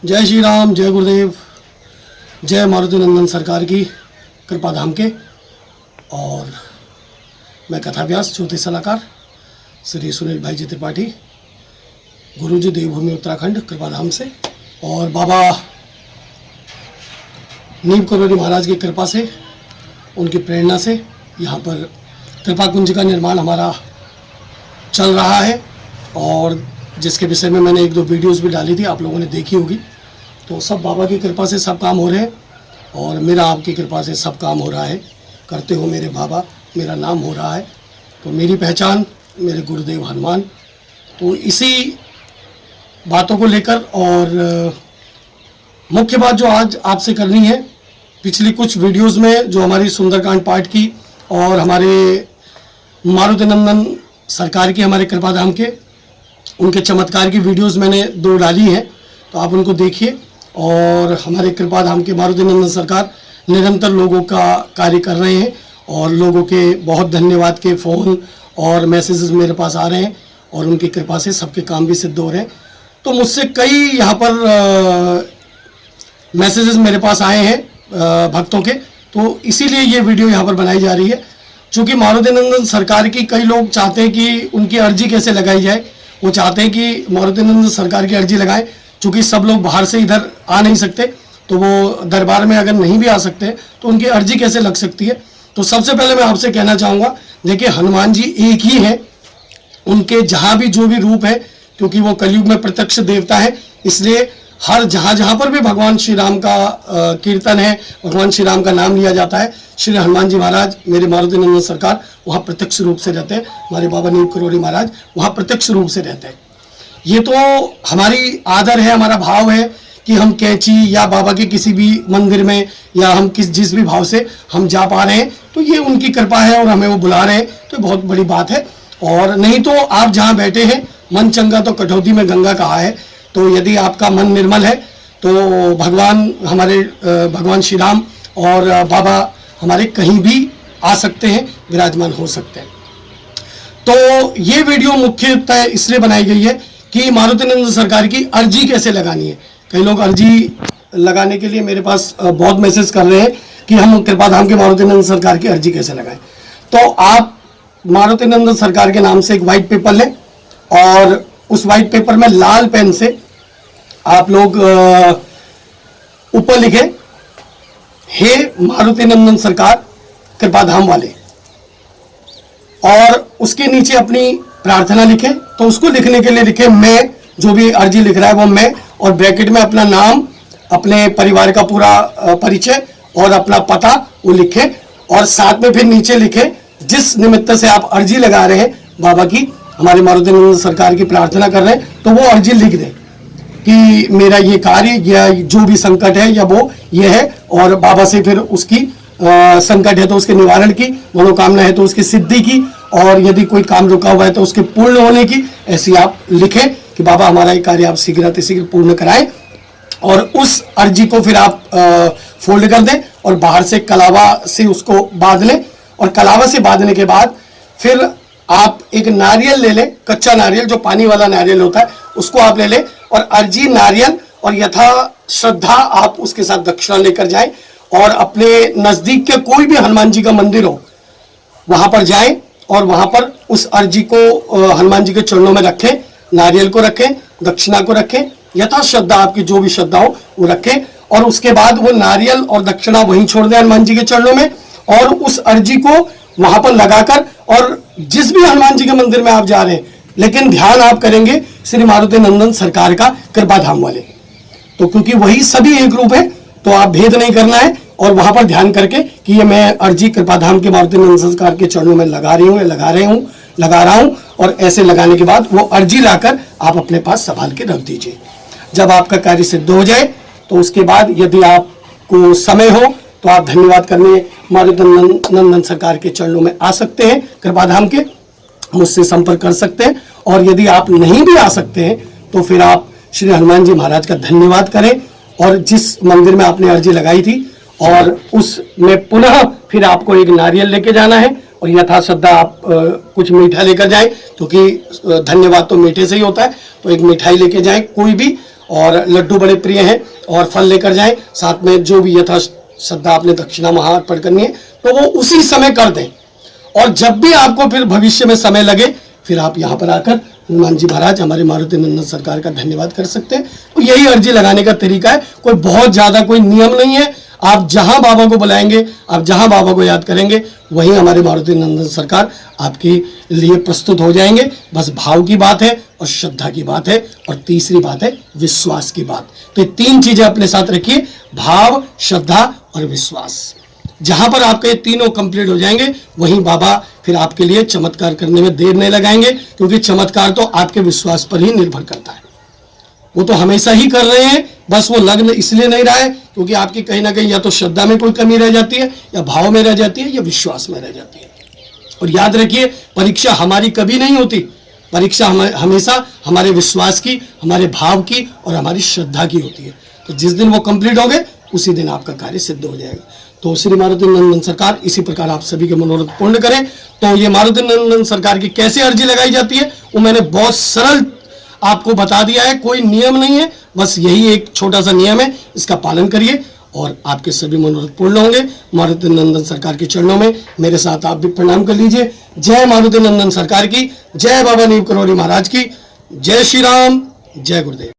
जय श्री राम, जय गुरुदेव, जय मारुति नंदन सरकार की कृपा धाम के। और मैं कथाव्यास ज्योतिष सलाहकार श्री सुनील भाई जी त्रिपाठी, गुरुजी देवभूमि उत्तराखंड कृपा धाम से, और बाबा नीम करोड़ी महाराज की कृपा से, उनकी प्रेरणा से यहाँ पर कृपा कुंज का निर्माण हमारा चल रहा है, और जिसके विषय में मैंने एक दो वीडियोस भी डाली थी, आप लोगों ने देखी होगी। तो सब बाबा की कृपा से सब काम हो रहे हैं, और मेरा आपकी कृपा से सब काम हो रहा है। करते हो मेरे बाबा, मेरा नाम हो रहा है। तो मेरी पहचान मेरे गुरुदेव हनुमान। तो इसी बातों को लेकर, और मुख्य बात जो आज आपसे करनी है, पिछली कुछ वीडियोस में जो हमारी सुंदरकांड पाठ की और हमारे मारुति नंदन सरकार की, हमारे कृपाधाम के, उनके चमत्कार की वीडियोस मैंने 2 डाली हैं, तो आप उनको देखिए। और हमारे कृपाधाम के मारुति नंदन सरकार निरंतर लोगों का कार्य कर रहे हैं, और लोगों के बहुत धन्यवाद के फ़ोन और मैसेजेस मेरे पास आ रहे हैं, और उनकी कृपा से सबके काम भी सिद्ध हो रहे हैं। तो मुझसे कई यहाँ पर मैसेजेस मेरे पास आए हैं भक्तों के, तो इसीलिए ये वीडियो यहाँ पर बनाई जा रही है। चूँकि मारुति नंदन सरकार की कई लोग चाहते हैं कि उनकी अर्जी कैसे लगाई जाए। वो चाहते हैं कि मारुति नंदन सरकार की अर्जी लगाएं। चूँकि सब लोग बाहर से इधर आ नहीं सकते, तो वो दरबार में अगर नहीं भी आ सकते तो उनकी अर्जी कैसे लग सकती है। तो सबसे पहले मैं आपसे कहना चाहूँगा, देखिए हनुमान जी एक ही हैं, उनके जहाँ भी जो भी रूप है, क्योंकि वो कलयुग में प्रत्यक्ष देवता है, इसलिए हर जहाँ पर भी भगवान श्री राम का कीर्तन है, भगवान श्री राम का नाम लिया जाता है, श्री हनुमान जी महाराज, मेरे मारुति नंदन सरकार वहाँ प्रत्यक्ष रूप से रहते हैं। हमारे बाबा नीम करोड़ी महाराज वहाँ प्रत्यक्ष रूप से रहते हैं। ये तो हमारी आदर है, हमारा भाव है कि हम कैंची या बाबा के किसी भी मंदिर में, या हम जिस भी भाव से हम जा पा रहे हैं, तो ये उनकी कृपा है, और हमें वो बुला रहे हैं, तो बहुत बड़ी बात है। और नहीं तो आप जहाँ बैठे हैं, मन चंगा तो कटौती में गंगा कहा है। तो यदि आपका मन निर्मल है, तो भगवान श्री राम और बाबा हमारे कहीं भी आ सकते हैं, विराजमान हो सकते हैं। तो ये वीडियो मुख्यतः इसलिए बनाई गई है कि मारुति नंदन सरकार की अर्जी कैसे लगानी है। कई लोग अर्जी लगाने के लिए मेरे पास बहुत मैसेज कर रहे हैं कि हम कृपाधाम के मारुति नंदन सरकार की अर्जी कैसे लगाएं। तो आप मारुति नंदन सरकार के नाम से एक वाइट पेपर लें, और उस वाइट पेपर में लाल पेन से आप लोग ऊपर लिखे, हे मारुति नंदन सरकार कृपाधाम वाले, और उसके नीचे अपनी प्रार्थना लिखे। तो उसको लिखने के लिए लिखे मैं, जो भी अर्जी लिख रहा है वो मैं, और ब्रैकेट में अपना नाम, अपने परिवार का पूरा परिचय और अपना पता वो लिखे, और साथ में फिर नीचे लिखे जिस निमित्त से आप अर्जी लगा रहे हैं बाबा की, हमारे मारुति नंदन सरकार की प्रार्थना कर रहे हैं, तो वो अर्जी लिख दें कि मेरा ये कार्य या जो भी संकट है या वो ये है, और बाबा से फिर उसकी संकट है तो उसके निवारण की, मनोकामना है तो उसकी सिद्धि की, और यदि कोई काम रुका हुआ है तो उसके पूर्ण होने की, ऐसी आप लिखें कि बाबा हमारा ये कार्य आप शीघ्र पूर्ण कराएं। और उस अर्जी को फिर आप फोल्ड कर दें, और बाहर से कलावा से उसको बांध लें, और कलावा से बांधने के बाद फिर आप एक नारियल ले लें, कच्चा नारियल, जो पानी वाला नारियल होता है, उसको आप ले लें, और अर्जी नारियल और यथा श्रद्धा आप उसके साथ दक्षिणा लेकर जाएं, और अपने नजदीक के कोई भी हनुमान जी का मंदिर हो वहां पर जाएं, और वहां पर उस अर्जी को हनुमान जी के चरणों में रखें, नारियल को रखें, दक्षिणा को रखें, यथा श्रद्धा आपकी जो भी श्रद्धा हो वो रखें, और उसके बाद वो नारियल और दक्षिणा वहीं छोड़ दें हनुमान जी के चरणों में, और उस अर्जी को वहां पर लगाकर, और जिस भी हनुमान जी के मंदिर में आप जा रहे हैं, लेकिन ध्यान आप करेंगे श्री मारुति नंदन सरकार का कृपाधाम वाले, तो क्योंकि वही सभी एक रूप है, तो आप भेद नहीं करना है, और वहां पर ध्यान करके कि ये मैं अर्जी कृपाधाम के मारुति नंदन सरकार के चरणों में लगा रही हूँ, लगा रहा हूँ, और ऐसे लगाने के बाद वो अर्जी लाकर आप अपने पास संभाल के रख दीजिए। जब आपका कार्य सिद्ध हो जाए, तो उसके बाद यदि आपको समय हो तो आप धन्यवाद करने मारुति नंदन सरकार के चरणों में आ सकते हैं, कृपाधाम के, मुझसे संपर्क कर सकते हैं। और यदि आप नहीं भी आ सकते हैं तो फिर आप श्री हनुमान जी महाराज का धन्यवाद करें, और जिस मंदिर में आपने अर्जी लगाई थी, और उसमें पुनः फिर आपको एक नारियल लेके जाना है, और यथाश्रद्धा आप कुछ मीठा लेकर जाएं, क्योंकि धन्यवाद तो मीठे से ही होता है, तो एक मिठाई लेके जाएं कोई भी, और लड्डू बड़े प्रिय हैं, और फल लेकर जाएं, साथ में जो भी यथा श्रद्धा आपने दक्षिणा महाअर्पण करनी है तो वो उसी समय कर दें। और जब भी आपको फिर भविष्य में समय लगे, फिर आप यहाँ पर आकर हनुमान जी महाराज हमारे मारुति नंदन सरकार का धन्यवाद कर सकते हैं। तो यही अर्जी लगाने का तरीका है, कोई बहुत ज़्यादा कोई नियम नहीं है। आप जहां बाबा को बुलाएंगे, आप जहां बाबा को याद करेंगे, वहीं हमारे मारुति नंदन सरकार आपके लिए प्रस्तुत हो जाएंगे। बस भाव की बात है और श्रद्धा की बात है, और तीसरी बात है विश्वास की बात। तो ये तीन चीजें अपने साथ रखिए, भाव, श्रद्धा और विश्वास। जहां पर आपके ये तीनों कंप्लीट हो जाएंगे, वहीं बाबा फिर आपके लिए चमत्कार करने में देर नहीं लगाएंगे, क्योंकि चमत्कार तो आपके विश्वास पर ही निर्भर करता है। वो तो हमेशा ही कर रहे हैं, बस वो लग्न इसलिए नहीं रहा है क्योंकि आपकी कहीं ना कहीं या तो श्रद्धा में कोई कमी रह जाती है, या भाव में रह जाती है, या विश्वास में रह जाती है। और याद रखिए, परीक्षा हमारी कभी नहीं होती, परीक्षा हमेशा हमारे विश्वास की, हमारे भाव की और हमारी श्रद्धा की होती है। तो जिस दिन वो कंप्लीट हो गए, उसी दिन आपका कार्य सिद्ध हो जाएगा। तो श्री मारुति नंदन सरकार इसी प्रकार आप सभी के मनोरथ पूर्ण करें। तो ये मारुति नंदन सरकार की कैसे अर्जी लगाई जाती है, वो मैंने बहुत सरल आपको बता दिया है। कोई नियम नहीं है, बस यही एक छोटा सा नियम है, इसका पालन करिए और आपके सभी मनोरथ पूर्ण होंगे। मारुति नंदन सरकार के चरणों में मेरे साथ आप भी प्रणाम कर लीजिए। जय मारुति नंदन सरकार की, जय बाबा नीम करोड़ी महाराज की, जय श्री राम, जय गुरुदेव।